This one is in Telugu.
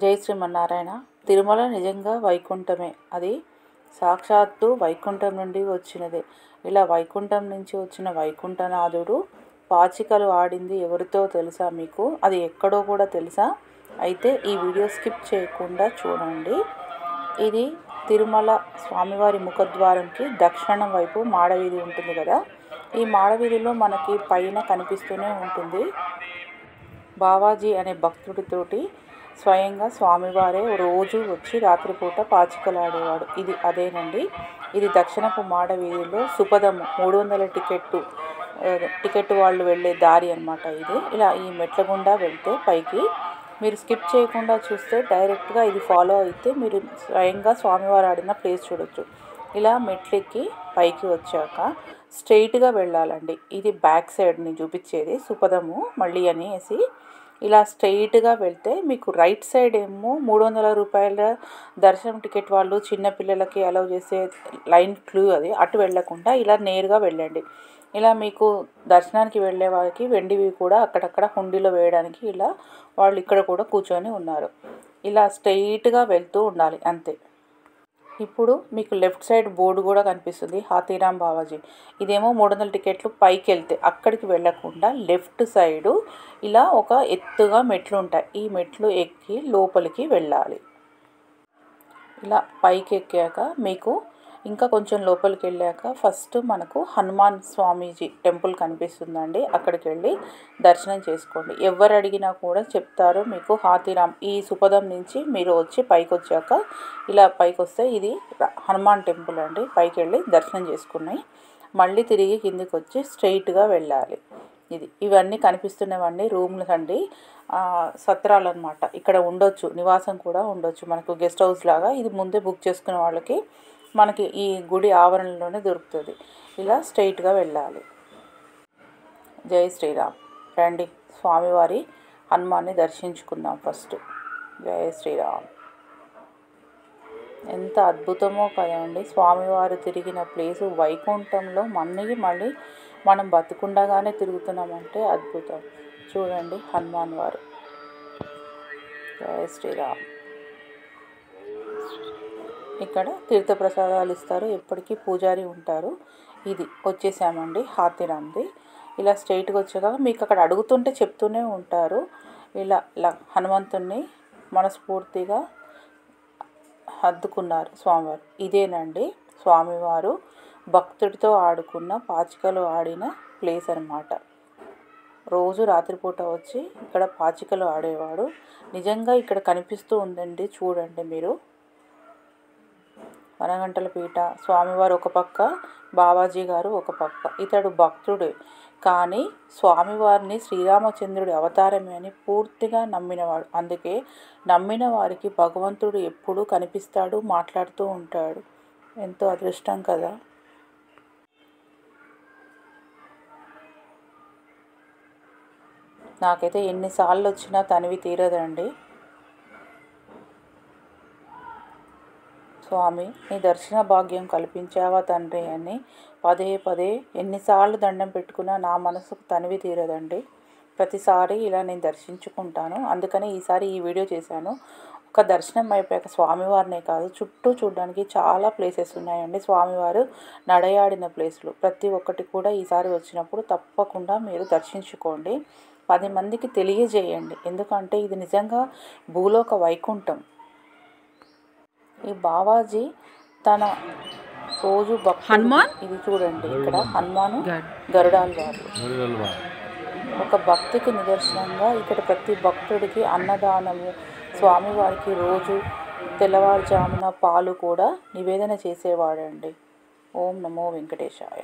జై శ్రీమన్నారాయణ. తిరుమల నిజంగా వైకుంఠమే. అది సాక్షాత్తు వైకుంఠం నుండి వచ్చినదే. ఇలా వైకుంఠం నుంచి వచ్చిన వైకుంఠనాథుడు పాచికలు ఆడింది ఎవరితో తెలుసా మీకు? అది ఎక్కడో కూడా తెలుసా? అయితే ఈ వీడియో స్కిప్ చేయకుండా చూడండి. ఇది తిరుమల స్వామివారి ముఖద్వారంకి దక్షిణం వైపు మాడవీధి ఉంటుంది కదా. ఈ మాడవీధిలో మనకి పైన కనిపిస్తూనే ఉంటుంది బావాజీ అనే భక్తుడితోటి స్వయంగా స్వామివారే రోజు వచ్చి రాత్రిపూట పాచికలాడేవాడు. ఇది అదేనండి. ఇది దక్షిణపు మాడవీధిలో సుపదము 300 టికెట్ వాళ్ళు వెళ్ళే దారి అన్నమాట. ఇది ఇలా ఈ మెట్ల గుండా వెళ్తే పైకి మీరు స్కిప్ చేయకుండా చూస్తే డైరెక్ట్గా ఇది ఫాలో అయితే మీరు స్వయంగా స్వామివారు ఆడిన ప్లేస్ చూడొచ్చు. ఇలా మెట్లెక్కి పైకి వచ్చాక స్ట్రైట్గా వెళ్ళాలండి. ఇది బ్యాక్ సైడ్ని చూపించేది సుపదము మళ్ళీ అనేసి. ఇలా స్ట్రైట్గా వెళ్తే మీకు రైట్ సైడ్ ఏమో 300 రూపాయల దర్శనం టికెట్ వాళ్ళు చిన్నపిల్లలకి అలౌ చేసే లైన్ క్లూ అది. అటు వెళ్ళకుండా ఇలా నేరుగా వెళ్ళండి. ఇలా మీకు దర్శనానికి వెళ్ళే వాళ్ళకి వెండివి కూడా అక్కడక్కడ హుండీలో వేయడానికి ఇలా వాళ్ళు ఇక్కడ కూడా కూర్చొని ఉన్నారు. ఇలా స్ట్రైట్గా వెళ్తూ ఉండాలి అంతే. ఇప్పుడు మీకు లెఫ్ట్ సైడ్ బోర్డు కూడా కనిపిస్తుంది హాతీరామ్ బావాజీ. ఇదేమో 300 టికెట్లు పైకి వెళ్తే అక్కడికి వెళ్ళకుండా లెఫ్ట్ సైడు ఇలా ఒక ఎత్తుగా మెట్లు ఉంటాయి. ఈ మెట్లు ఎక్కి లోపలికి వెళ్ళాలి. ఇలా పైకి ఎక్కాక మీకు ఇంకా కొంచెం లోపలికి వెళ్ళాక ఫస్ట్ మనకు హనుమాన్ స్వామీజీ టెంపుల్ కనిపిస్తుందండి. అక్కడికి వెళ్ళి దర్శనం చేసుకోండి. ఎవరు అడిగినా కూడా చెప్తారు మీకు హాతీరామ్ ఈ సుపదం నుంచి మీరు వచ్చి పైకి వచ్చాక ఇలా పైకి వస్తే ఇది హనుమాన్ టెంపుల్ అండి. పైకి వెళ్ళి దర్శనం చేసుకున్నాయి మళ్ళీ తిరిగి కిందికి వచ్చి స్ట్రైట్గా వెళ్ళాలి. ఇవన్నీ కనిపిస్తున్నవన్నీ రూమ్లు అండి, సత్రాలు అనమాట. ఇక్కడ ఉండొచ్చు, నివాసం కూడా ఉండొచ్చు, మనకు గెస్ట్ హౌస్ లాగా. ఇది ముందే బుక్ చేసుకునే వాళ్ళకి మనకి ఈ గుడి ఆవరణలోనే దొరుకుతుంది. ఇలా స్ట్రైట్గా వెళ్ళాలి. జై శ్రీరామ్. రండి స్వామివారి హనుమాన్ని దర్శించుకుందాం ఫస్ట్. జై శ్రీరామ్. ఎంత అద్భుతమో కదండి స్వామివారు తిరిగిన ప్లేసు వైకుంఠంలో మళ్ళీ మనం బతికుండగానే తిరుగుతున్నామంటే అద్భుతం. చూడండి హనుమాన్ వారు. జై శ్రీరామ్. ఇక్కడ తీర్థప్రసాదాలు ఇస్తారు, ఎప్పటికీ పూజారి ఉంటారు. ఇది వచ్చేసామండి హాతీరామ్ది. ఇలా స్ట్రైట్గా వచ్చాక మీకు అక్కడ అడుగుతుంటే చెప్తూనే ఉంటారు. ఇలా హనుమంతుణ్ణి మనస్ఫూర్తిగా హత్తుకున్నారు స్వామివారు. ఇదేనండి స్వామివారు భక్తుడితో ఆడుకున్న పాచికలు ఆడిన ప్లేస్ అన్నమాట. రోజు రాత్రిపూట వచ్చి ఇక్కడ పాచికలు ఆడేవాడు. నిజంగా ఇక్కడ కనిపిస్తూ ఉందండి, చూడండి మీరు. వనగంటల పీట, స్వామివారు ఒక పక్క, బావాజీ గారు ఒక పక్క. ఇతడు భక్తుడే కానీ స్వామివారిని శ్రీరామచంద్రుడి అవతారమే అని పూర్తిగా నమ్మినవాడు. అందుకే నమ్మిన వారికి భగవంతుడు ఎప్పుడూ కనిపిస్తాడు, మాట్లాడుతూ ఉంటాడు. ఎంతో అదృష్టం కదా. నాకైతే ఎన్నిసార్లు వచ్చినా తనివి తీరదండి. స్వామి నీ దర్శన భాగ్యం కల్పించావా తండ్రి అని పదే ఎన్నిసార్లు దండం పెట్టుకున్నా నా మనసుకు తనివి తీరదండి. ప్రతిసారి ఇలా నేను దర్శించుకుంటాను. అందుకని ఈసారి ఈ వీడియో చేశాను. ఒక దర్శనం అయిపోయాక స్వామివారినే కాదు, చుట్టూ చూడడానికి చాలా ప్లేసెస్ ఉన్నాయండి. స్వామివారు నడయాడిన ప్లేసులు ప్రతి ఒక్కటి కూడా ఈసారి వచ్చినప్పుడు తప్పకుండా మీరు దర్శించుకోండి. 10 మందికి తెలియజేయండి. ఎందుకంటే ఇది నిజంగా భూలోక వైకుంఠం. ఈ బావాజీ తన రోజు హనుమాన్, ఇది చూడండి ఇక్కడ హనుమాను గరుడాల్ వారు ఒక భక్తికి నిదర్శనంగా ఇక్కడ ప్రతి భక్తుడికి అన్నదానము, స్వామివారికి రోజు తెల్లవారుజామున పాలు కూడా నివేదన చేసేవాడండి. ఓం నమో వెంకటేశాయ.